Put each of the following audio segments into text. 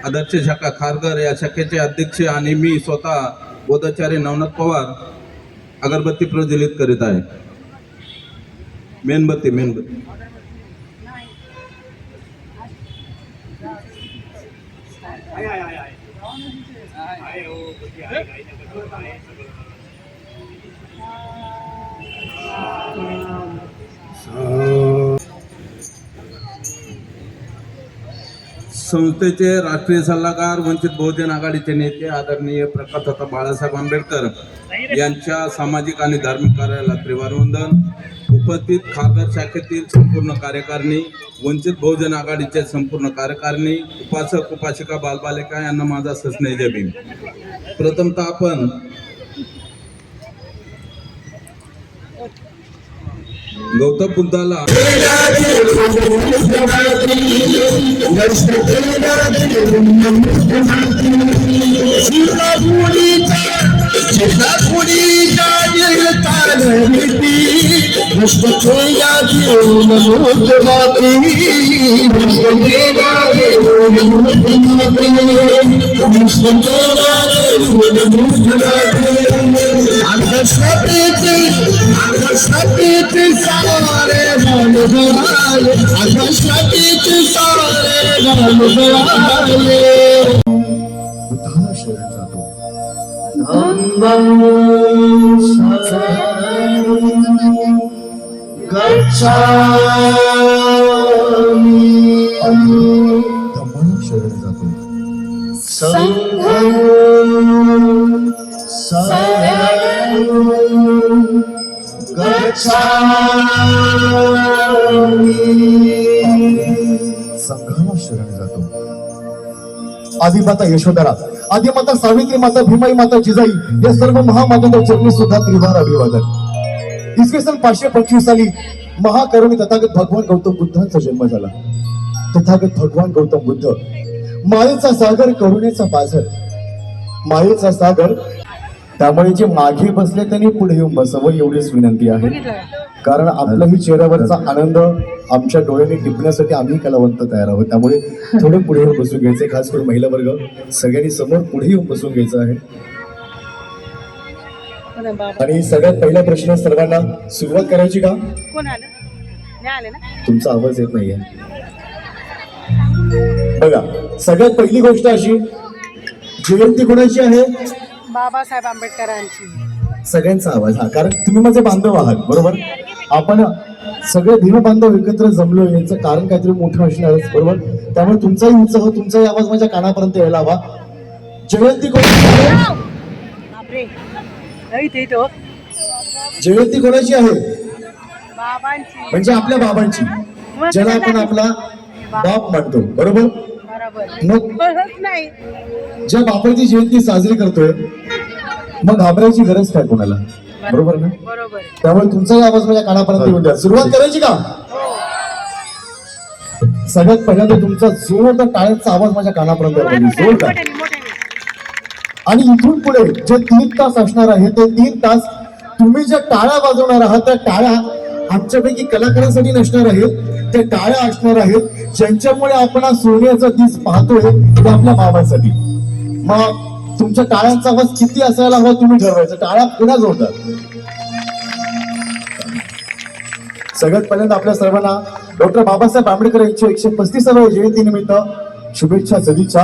आदर्श शाखा खारघर या शाखेचे अध्यक्ष आणि मी स्वतः बोधाचार्य नवनाथ पवार अगरबत्ती प्रज्वलित करीत आहे. मेणबत्ती संस्थेचे राष्ट्रीय सल्लागार वंचित बहुजन आघाडीचे नेते आदरणीय प्रकाशदादा बाळासाहेब आंबेडकर यांच्या सामाजिक आणि धार्मिक कार्याला त्रिवार वंदन. उपस्थित खारघर शाखेतील संपूर्ण कार्यकारिणी, वंचित बहुजन आघाडीचे संपूर्ण कार्यकारिणी, उपासक उपासिका बालबालिका यांना माझा सस्नेह जय भीम. प्रथमतः आपण गौतम बुद्धाला संघाला शरण जातो. आदिमाता यशोधरा, आदिमाता सावित्री, माता भीमाई, माता जिजाई या सर्व महामातांच्या चरणी सुद्धा त्रिवार अभिवादन. इसवी सन 525 साली महाकरुणी तथागत भगवान गौतम बुद्धांचा जन्म झाला. तथागत भगवान गौतम बुद्ध मायेचा सागर, करुणेचा बाजार, मायेचा सागर. त्यामुळे जे मागे बसले त्यांनी पुढे येऊन बसावं एवढीच विनंती आहे. कारण आपल्याही चेहऱ्यावरचा आनंद आमच्या डोळ्याने टिपण्यासाठी आम्ही कलावंत तयार आहोत. त्यामुळे थोडं पुढे येऊन बसून घ्यायचंय. खास करून महिला वर्ग सगळ्यांनी समोर पुढे येऊन बसून घ्यायचं आहे. आणि सगळ्यात पहिला प्रश्न सर्वांना सुरुवात करायची का? तुमचा आवाज येत नाहीये. बघा, सगळ्यात पहिली गोष्ट अशी, जयंती कोणाची आहे? बाबासाहेब आंबेडकरांची. सगळ्यांचा आवाज. हा, कारण तुम्ही माझे बांधव आहात, बरोबर. आपण सगळे भीम बांधव एकत्र जमलो याचं कारण काहीतरी मोठं असणारच, बरोबर. त्यामुळे तुमचाही उत्साह, तुमचाही आवाज माझ्या कानापर्यंत यायला हवा. जयंती कोणाची आहे? जयंती कोणाची आहे? बाबांची. म्हणजे आपल्या बाबांची, ज्याला आपण आपला बाप मानतो, बरोबर. मग ज्या बापाची जयंती साजरी करतोय, मग घाबरायची गरज काय कोणाला, बरोबर ना. त्यामुळे तुमचाही आवाज माझ्या कानापर्यंत येऊन द्या. सुरुवात करायची का? सगळ्यात पहिल्यांदा तुमचा जोरदार टाळ्यांचा आवाज माझ्या कानापर्यंत जोरदार. आणि इथून पुढे जे 3 तास असणार आहे, ते 3 तास तुम्ही ज्या टाळ्या वाजवणार आहात, त्या टाळ्या आमच्यापैकी कलाकारांसाठी नसणार आहेत. त्या टाळ्या असणार आहेत ज्यांच्यामुळे आपण सोन्याचा दिस पाहतोय, ते आपल्या बाबांसाठी. मग तुमच्या टाळ्यांचा आवाज किती असायला हवा तुम्ही ठरवायचं. टाळ्या पुन्हा जोडतात. सगळ्यात पहिल्यांदा आपल्या सर्वांना डॉक्टर बाबासाहेब आंबेडकर यांच्या 135व्या जयंतीनिमित्त शुभेच्छा, सदिच्छा.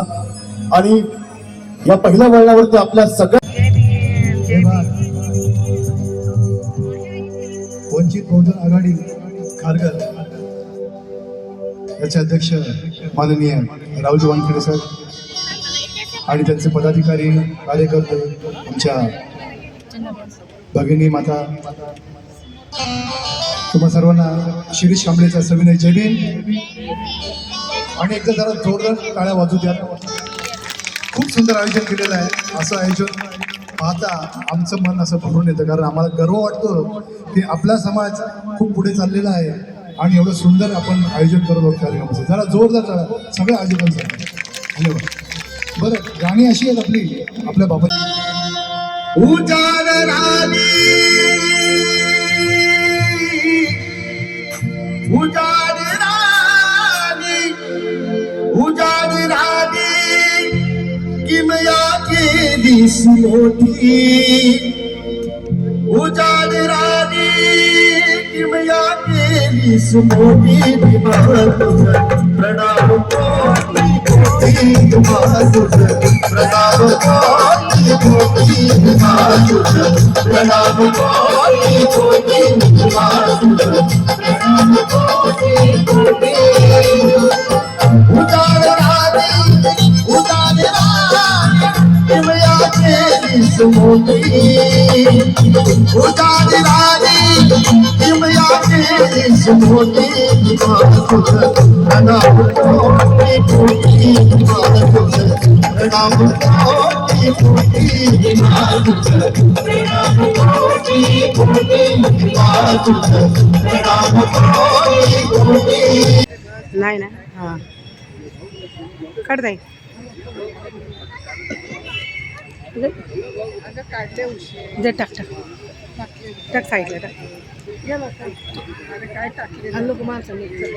आणि या पहिल्या वळणावरती आपल्या सगळ्या वंचित बहुजन आघाडी खारघर याचे अध्यक्ष माननीय रावजी वानखेडे सर आणि त्यांचे पदाधिकारी, कार्यकर्ते, आमच्या भगिनी माता, तुम्हा सर्वांना शिरीष कांबळेचा सविनय जय भीम. आणि एकदा जरा जोरदार टाळ्या वाजू द्या. खूप सुंदर आयोजन केलेलं आहे. असं आयोजन पाहता आमचं मन असं भरून येतं, कारण आम्हाला गर्व वाटतो की आपला समाज खूप पुढे चाललेला आहे आणि एवढं सुंदर आपण आयोजन करत आहोत कार्यक्रमाचं. जरा जोरदार टाळ्या सगळ्या आयोजकांसाठी. धन्यवाद. बरं, गाणी अशी आहेत आपली, आपल्या बाबा उजाड राणी, उजाड राणी, उजाड राणी केलीस मोठी उजाड राणी किमया केलीस मोठी भीमा तुझं प्रणाम कोटी कोटी भीमा तुझं प्रणाम कोटी कोटी भीमा तुझं प्रणाम कोटी कोटी भीमा तुझं प्रणाम कोटी कोटी उजाड राणी किमया केलीस मोठी उजाड राणी किमया केलीस मोठी भीमा तुझं प्रणाम कोटी कोटी भीमा तुझं प्रणाम कोटी कोटी भीमा तुझं प्रणाम कोटी कोटी भीमा तुझं प्रणाम कोटी कोटी नाही ना हां काढताय जे टाक टाक टाक साईडला टाक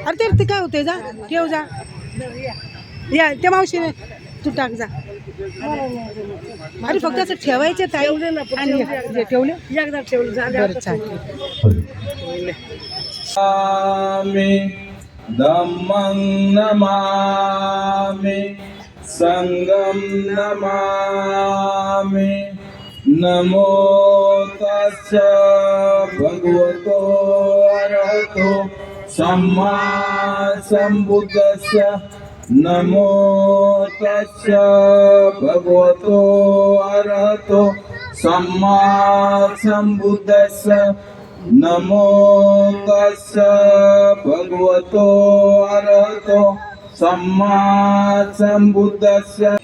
अरे ते काय होते जा ठेव जा या त्या मावशीने तू टाक जा अरे फक्त असं ठेवायचे ताई आणि जे ठेवले एकदा ठेवलं बरं चालेल नमामि धम्मं नमामि संघं नमामि नमो तस्स भगवतो अरहतो सम्मा संबुद्धस्य नमो तस्स भगवतो अरहतो सम्मा संबुद्धस्य नमो तस्स भगवतो अरहतो सम्मा संबुद्धस्य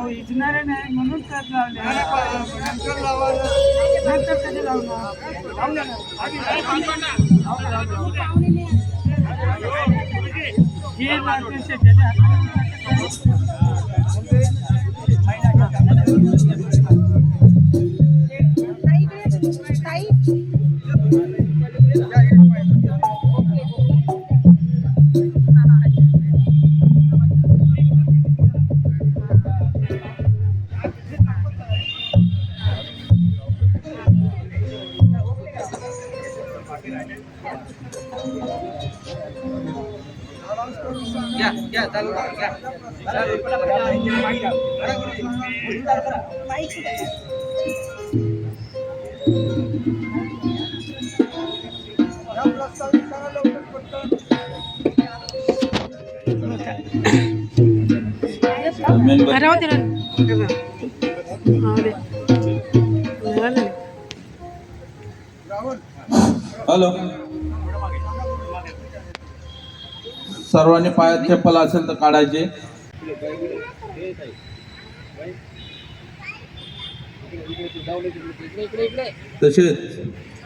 विचणार नाही म्हणून तर नंतर कधी हॅलो सर्वांनी पायात चप्पल असेल तर काढायचे तसेच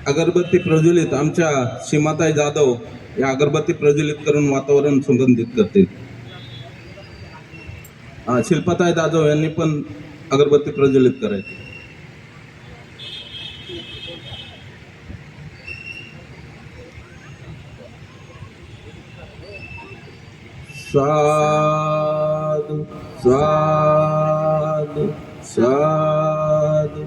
अगरबत्ती प्रज्वलित आमच्या सीमाताई जाधव या अगरबत्ती प्रज्वलित करून वातावरण सुगंधित करतील शिल्पाताई जाधव यांनी पण अगरबत्ती प्रज्वलित करायची साधु साधु साधु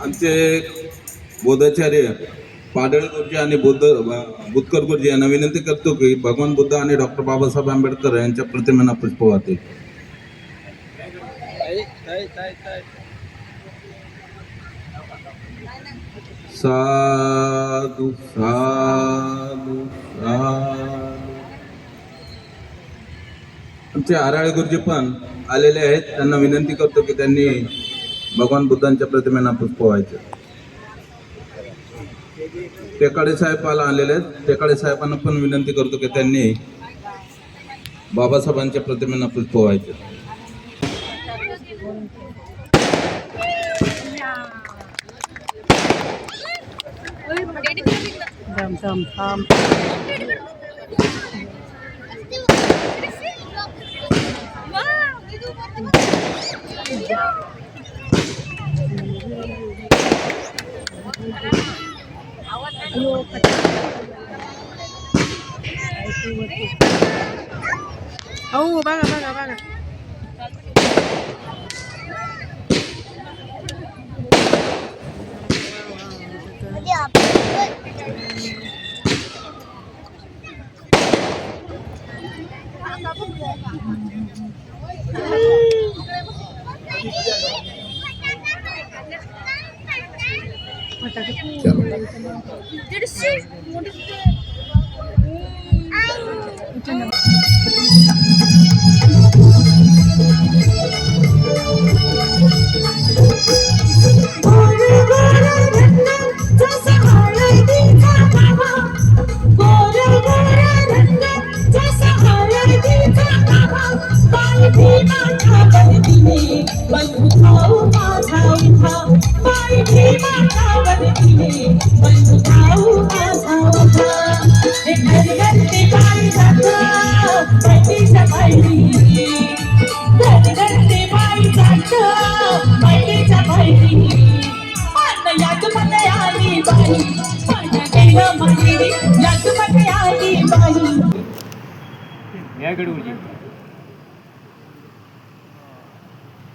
आमचे बोधाचार्य पाडळी गुरुजी आणि बुतकर गुरुजी यांना विनंती करतो की भगवान बुद्ध आणि डॉक्टर बाबासाहेब आंबेडकर यांच्या प्रतिमेला पुष्प वाहतील. साधू साधू साधू. आमचे आराळे गुरुजी पण आलेले आहेत. त्यांना विनंती करतो की त्यांनी भगवान बुद्धांच्या प्रतिमेला पुष्प व्हायचे. टेकाडे साहेब आलेले आहेत. टेकाडे साहेबांना पण विनंती करतो की त्यांनी बाबासाहेबांच्या प्रतिमेला पुष्प व्हायचे. थांब थांब थांब. हो बघा बघा बघा.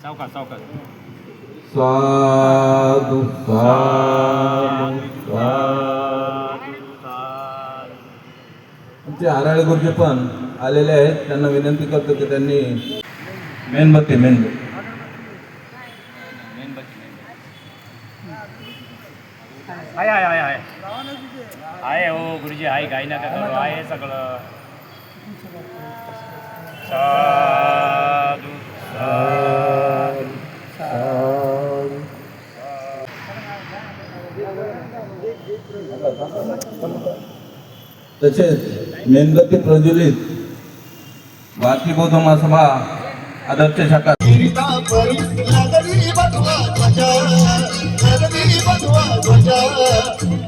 सावकाश सावकाश. साधू साधू आमचे आराळे गुरुजी पण आलेले आहेत. त्यांना विनंती करतो की त्यांनी मेणबत्ती आहे आहे आहे आहे आहे हो गुरुजी आहे. काही नका करू. आहे सगळं. साधू तसेच मेणबत्ती प्रज्वलित भारतीय बौद्ध महासभा आदर्श शाखा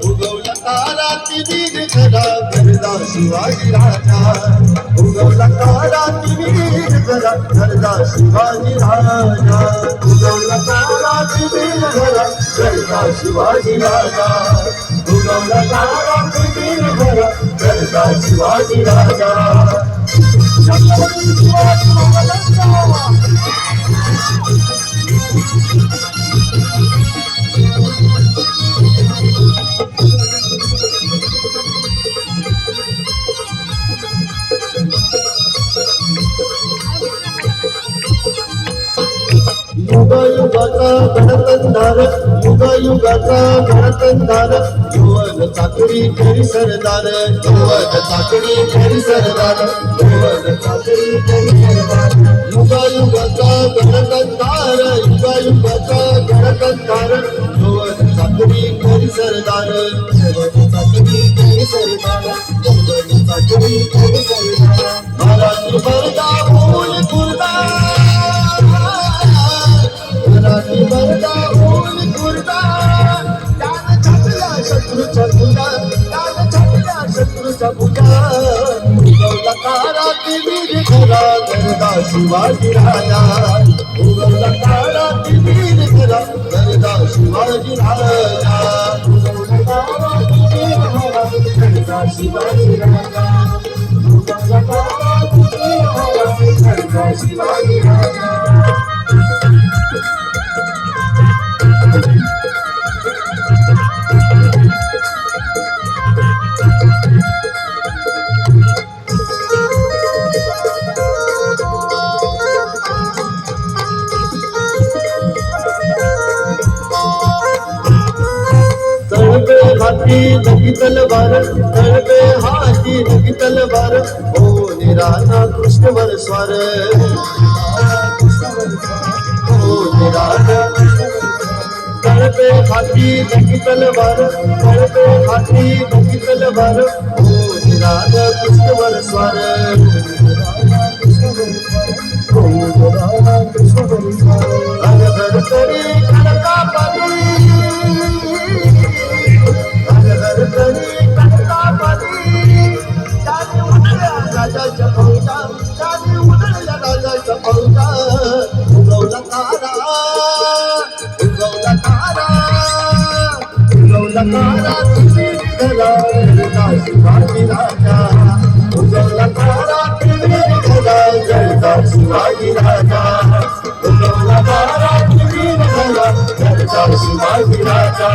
उगवला काळाची वीर घरा घरदा शिवाजी राजा. उगवला काळाची वीर घरा घरदा शिवाजी राजा. उगवला काळाची वीर घरा घरदा शिवाजी राजा. उगवला काळाची वीर घरा घरदा शिवाजी राजा. छत्रपती शिवाजी महाराजांचा युगायुगाचा गणतंदार. युगायुगाचा गणतंदार. युवन चाकरी करी सरदार. युवन चाकरी करी सरदार. युवन चाकरी करी सरदार. युगायुगाचा गणतंदार. युगायुगाचा गणतंदार. युवन चाकरी करी सरदार. युवन चाकरी करी सरदार. युवन चाकरी करी सरदार. मराठी बरदा बोल कुर्दा. मराठी बरदा बोल कुर्दा. त्यान छाटल्या शत्रूच्या भुजा. त्यान छाटल्या शत्रूच्या भुजा. उगवला काळाची वीर घरा घरदा शिवाजी राजा. उगवला काळाची वीर घरा घरदा शिवाजी राजा. उगवला काळाची वीर घरा घरदा शिवाजी राजा. उगवला काळाची वीर घरा घरदा शिवाजी राजा. नगी तलवार तळवे हाती नगी तलवार हो निराला कृष्णवर स्वार हो निराला तळवे हाती नगी तलवार तळवे हाती नगी तलवार हो निराला कृष्णवर स्वार हो निराला कृष्णवर स्वार अनगर तरी कनकापती अनगर तरी कनकापती त्याने उडल्या राजाच्या फौजा त्याने उडल्या राजाच्या फौजा उगवला तारा उगवला तारा उगवला तारा तुझी निघाला जळता शिवाजी राजा उगवला तारा तुझी निघाला जळता शिवाजी राजा उगवला तारा तुझी निघाला जळता शिवाजी राजा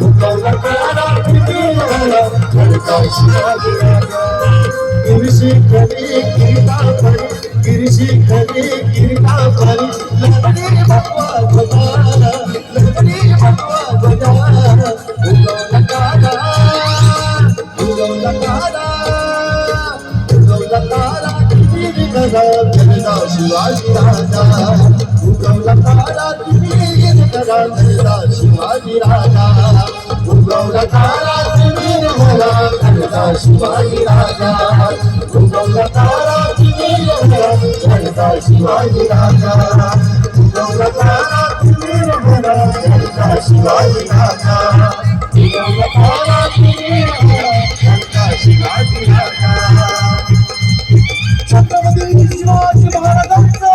उगवला तारा तुझी निघाला जळता शिवाजी राजा गिरशी खरी गिरता गिरशी खरी गिरता खरी लहरी भगवा ध्वजा लहरी भगवा ध्वजा उगवला तारा उगवला तारा उगवला तारा तुम्ही निघाला जळता शिवाजी राजा उगवला तारा तुम्ही निघाला जळता शिवाजी राजा उगवला तारा तुम्ही निघाला जळता शिवाजी राजा उगवला तारा तुम्ही निघाला जळता शिवाजी राजा उगवला तारा तुम्ही निघाला जळता शिवाजी राजा उगवला तारा तुम्ही निघाला जळता शिवाजी राजा छत्रपती शिवाजी महाराजांचा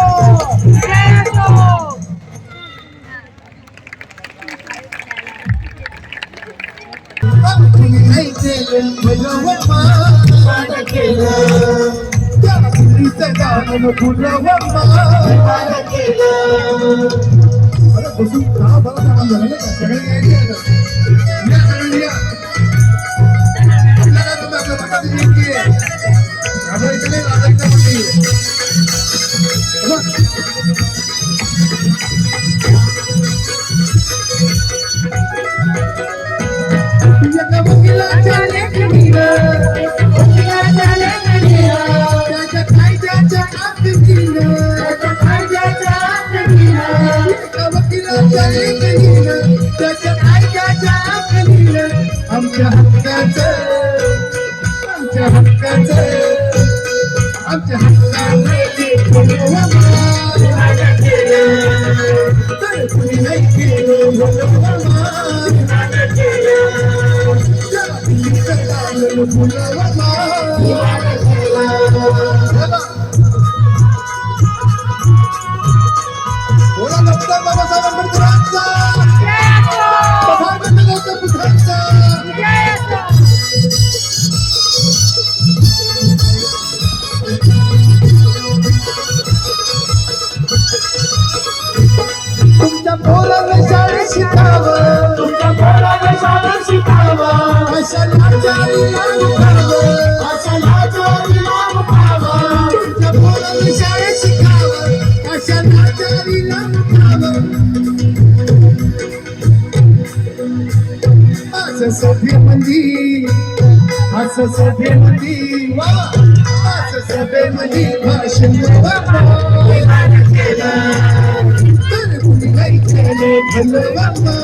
तुम्ही नाही केलं भजवम्मा माझं केलं त्या मुलीचं गाणं फुलवम्मा माझं केलं अरे बसून का बरं काम झालं नाही का सगळे यायचे या सगळे या आपल्याला तुम्ही आपल्या पटात विनंती आहे राजायचं नाही राजायचं म्हणजे एका वकिलाच्या लेखणीनं त्याच्या कायद्याच्या आकृतीनं एका वकिलाच्या लेखणीनं त्याच्या कायद्याच्या आकृतीनं आमच्या हक्काचं तर कुणी नाही केलं बोला डॉक्टर बाबासाहेब आंबेडकरांचा पुत्रांचा तुमच्या पोराला शाळेत शिकावं तुमच्या पोराला शाळेत शिकावं अशा लाचारीला मुकावं अशा लाचारीला मुकावं तुमच्या पोराला शाळेत शिकावं अशा लाचारीला मुकावं असं सभेमध्ये असं सभेमध्ये असं सभेमध्ये भाषण तर कुणी नाही केलं भलवामा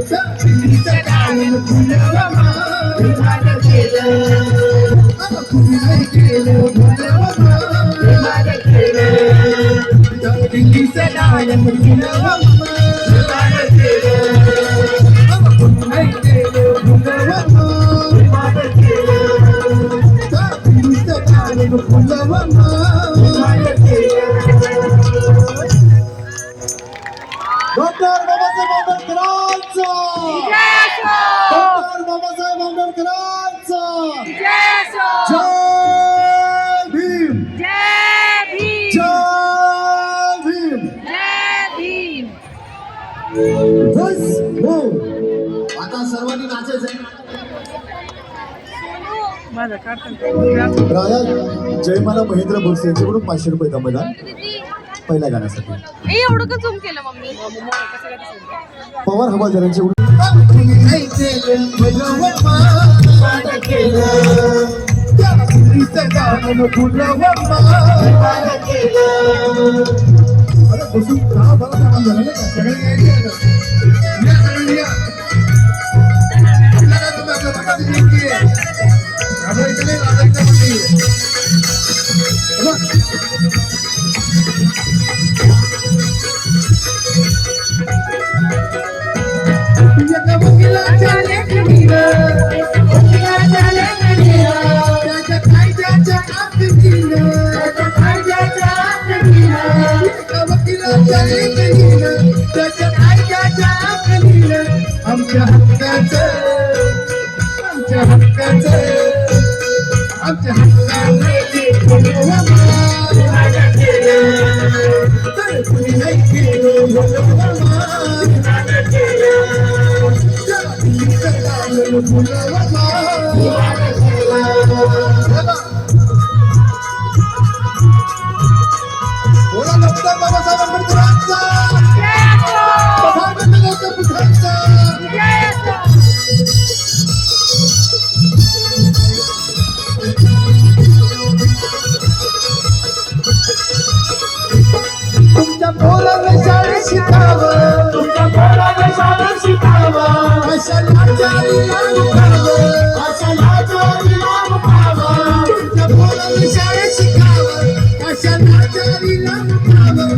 चांदीचं गाणं फुलवामा कुणी नाही केलं भलवामा चांदीचं गाणं फुलवामा कुणी नाही केलं भलवामा चांदीचं गाणं फुलवामा डॉक्टर बाबासाहेब आंबेडकरांचा डॉक्टर बाबासाहेब आंबेडकरांचा जय भीम जय भीम बस हो आता सर्वांनी नाचायचं आहे राया जयमाला महेंद्र बोरसे यांच्याकडून 500 रुपये दामदान पहिल्या गाण्यासाठी एवढं का झूम केलं मम्मी पवार हवालदारांचे कुणी नाही केलं भलं मान केलं त्या स्त्रीचं गाणं फुलं मान केलं. अरे बसून का बरं काम झालं नाही का सगळे यायचे या सगळ्यांनी या आपल्याला तुम्ही आपल्या भागाची नेमकी आहे घाबरायचं नाही लाजायचं पण नाही. एका वकिलाच्या लेखणीनं त्याच्या कायद्याच्या आखणीनं एका वकिलाच्या लेखणीनं त्याच्या कायद्याच्या आखणीनं आमच्या हक्काचं तर कुणी नाही केलं बोला डॉक्टर बाबासाहेब आंबेडकरांचा प्रधानमंत्री पुत्रांचा. तुमच्या पोराला शाळेत शिकावं अशा लाचारीला मुकावं. तुमच्या पोराला शाळेत शिकावं अशा लाचारीला मुकावं.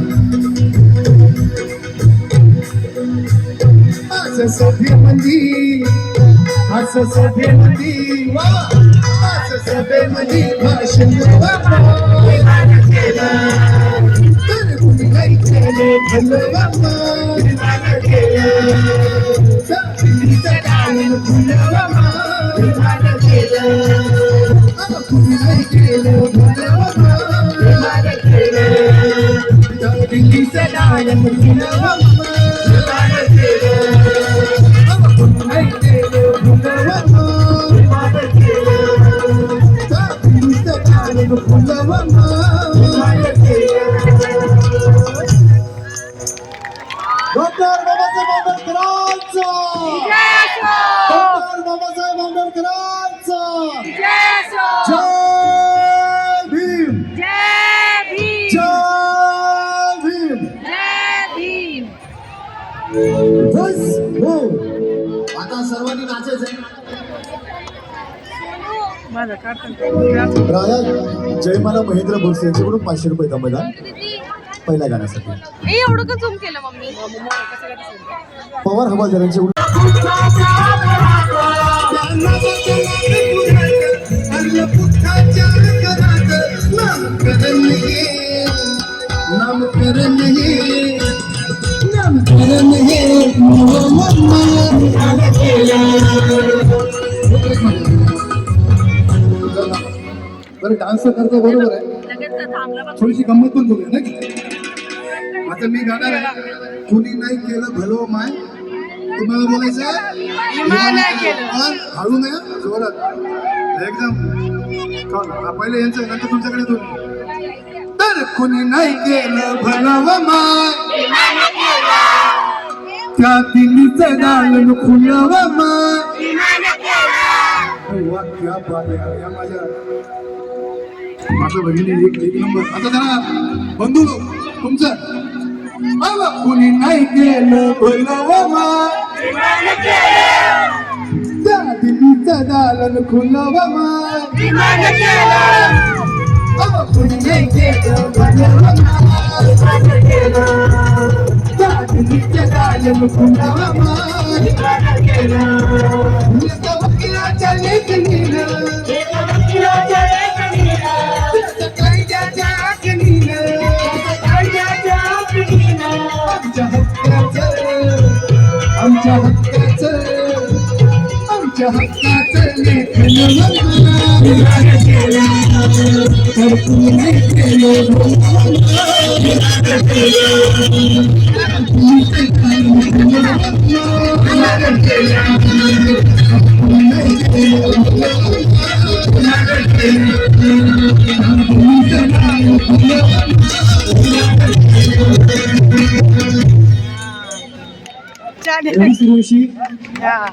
असं सभेमध्ये भाषण तर कुणी काही केलं भलं मान केलं. सावित्रीचं गाणं फुलं मान केलं. कुणी नाही केलं भलं मान केलं. दिल्लीचं गाणं फुलं मान केलं. कुणी नाही केलं भलं मान केलं. सावित्रीचं गाणं फुलं मान केलं. डॉक्टर बाबासाहेब आंबेडकरांचा डॉक्टर बाबासाहेब आंबेडकरांचा जय भीम जय भीम. बस हो आता सर्वांनी नाचायचंय. राया जयमाला महेंद्र बोरसे यांच्याकडून 500 रुपये दमदान पहिल्या गाण्यासाठी. एवढं का झूम केलं मम्मी? पवार हवालदारांचे बरं डान्स करतो बरोबर आहे थोडीशी गंमत पण करूया ना की. आता मी गाणार आहे कुणी नाही केलं भलो माय. तुम्हाला बोलायचं हळू नाही जोरात एकदम पहिले यांचं नंतर तुमच्याकडे दोन. तर कुणी नाही केलं भलं माय त्या दिल्लीचं गाणं खुलं माय. वा क्या बात आहे या माझ्या भगिनी एक नंबर. आता जरा बंधू तुमचं कुणी नाही केलं भलं माय त्या दिल्लीचं दालन खुलं माय. कुणी नाही केलं भलं माय त्या दिल्लीचं दालन खुलं माय. वकिलाच्या लेखणीनं कायद्याच्या आखणीनं आमच्या हक्काचं लेखन तर कुणी नाही केलं गाणे रवी सूर्यवंशी हा.